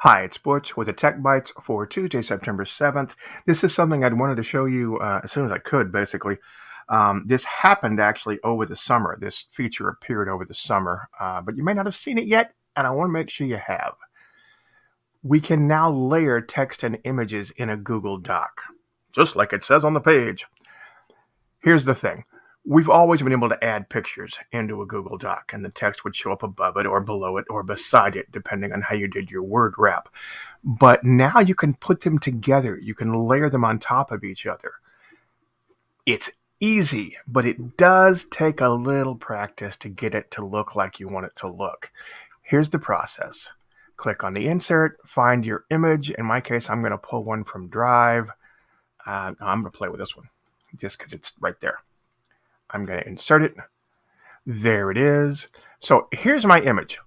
Hi, it's Butch with the Tech Bytes for Tuesday, September 7th. This is something I'd wanted to show you as soon as I could, basically. This happened actually over the summer. This feature appeared over the summer, but you may not have seen it yet, and I want to make sure you have. We can now layer text and images in a Google Doc, just like it says on the page. Here's the thing. We've always been able to add pictures into a Google Doc, and the text would show up above it or below it or beside it, depending on how you did your word wrap. But now you can put them together. You can layer them on top of each other. It's easy, but it does take a little practice to get it to look like you want it to look. Here's the process. Click on the insert, find your image. In my case, I'm going to pull one from Drive. I'm going to play with this one just because it's right there. I'm going to insert it. There it is. So here's my image.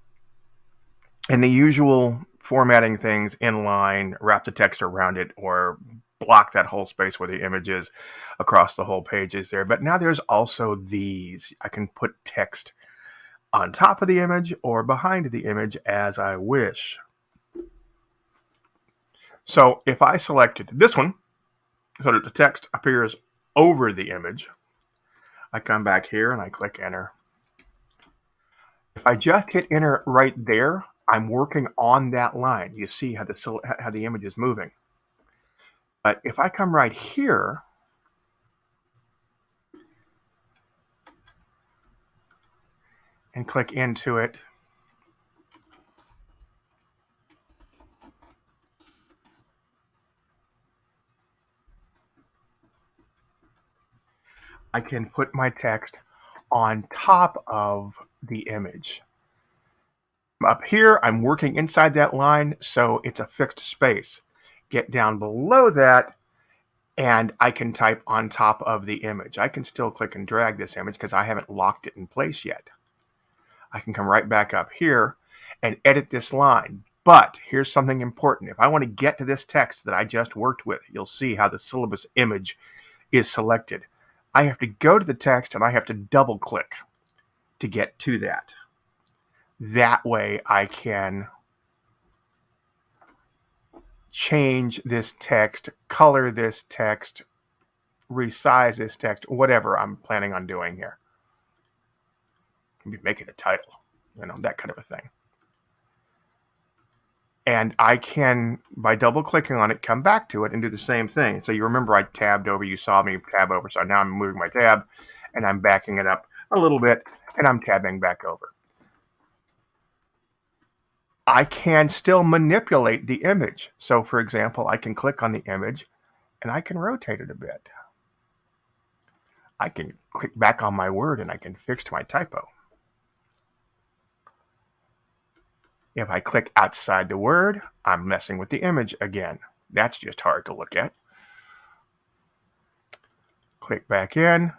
And the usual formatting things inline, wrap the text around it, or block that whole space where the image is across the whole page is there. But now there's also these. I can put text on top of the image or behind the image as I wish. So if I selected this one so that the text appears over the image, I come back here and I click enter. If I just hit enter right there, I'm working on that line. You see how the image is moving. But if I come right here and click into it, I can put my text on top of the image. Up here, I'm working inside that line, so it's a fixed space. Get down below that, and I can type on top of the image. I can still click and drag this image because I haven't locked it in place yet. I can come right back up here and edit this line. But here's something important. If I want to get to this text that I just worked with, you'll see how the syllabus image is selected. I have to go to the text and I have to double click to get to that. That way I can change this text, color this text, resize this text, whatever I'm planning on doing here. Maybe make it a title, that kind of a thing. And I can, by double clicking on it, come back to it and do the same thing. So you remember I tabbed over, you saw me tab over. So now I'm moving my tab and I'm backing it up a little bit and I'm tabbing back over. I can still manipulate the image. So for example, I can click on the image and I can rotate it a bit. I can click back on my word and I can fix my typo. If I click outside the word, I'm messing with the image again. That's just hard to look at. Click back in.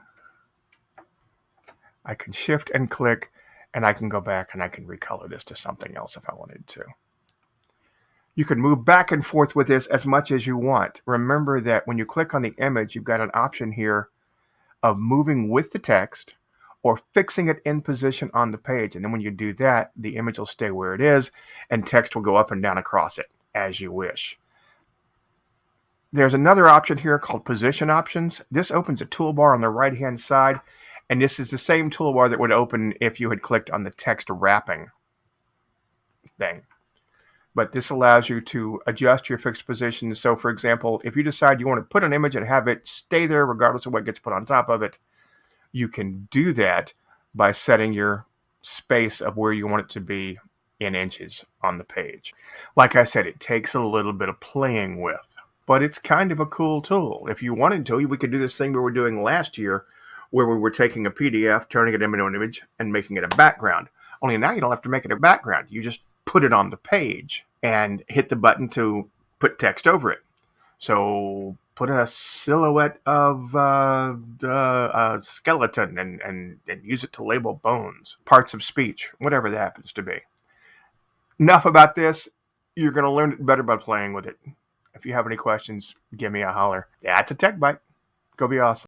I can shift and click, and I can go back and I can recolor this to something else if I wanted to. You can move back and forth with this as much as you want. Remember that when you click on the image, you've got an option here of moving with the text or fixing it in position on the page. And then when you do that, the image will stay where it is and text will go up and down across it as you wish. There's another option here called position options. This opens a toolbar on the right-hand side, and this is the same toolbar that would open if you had clicked on the text wrapping thing. But this allows you to adjust your fixed position. So for example, if you decide you want to put an image and have it stay there regardless of what gets put on top of it, you can do that by setting your space of where you want it to be in inches on the page. Like I said, it takes a little bit of playing with, but it's kind of a cool tool. If you wanted to, we could do this thing we were doing last year where we were taking a PDF, turning it into an image, and making it a background. Only now you don't have to make it a background. You just put it on the page and hit the button to put text over it. So put a silhouette of a skeleton and use it to label bones, parts of speech, whatever that happens to be. Enough about this. You're going to learn it better by playing with it. If you have any questions, give me a holler. That's a Tech Bite. Go be awesome.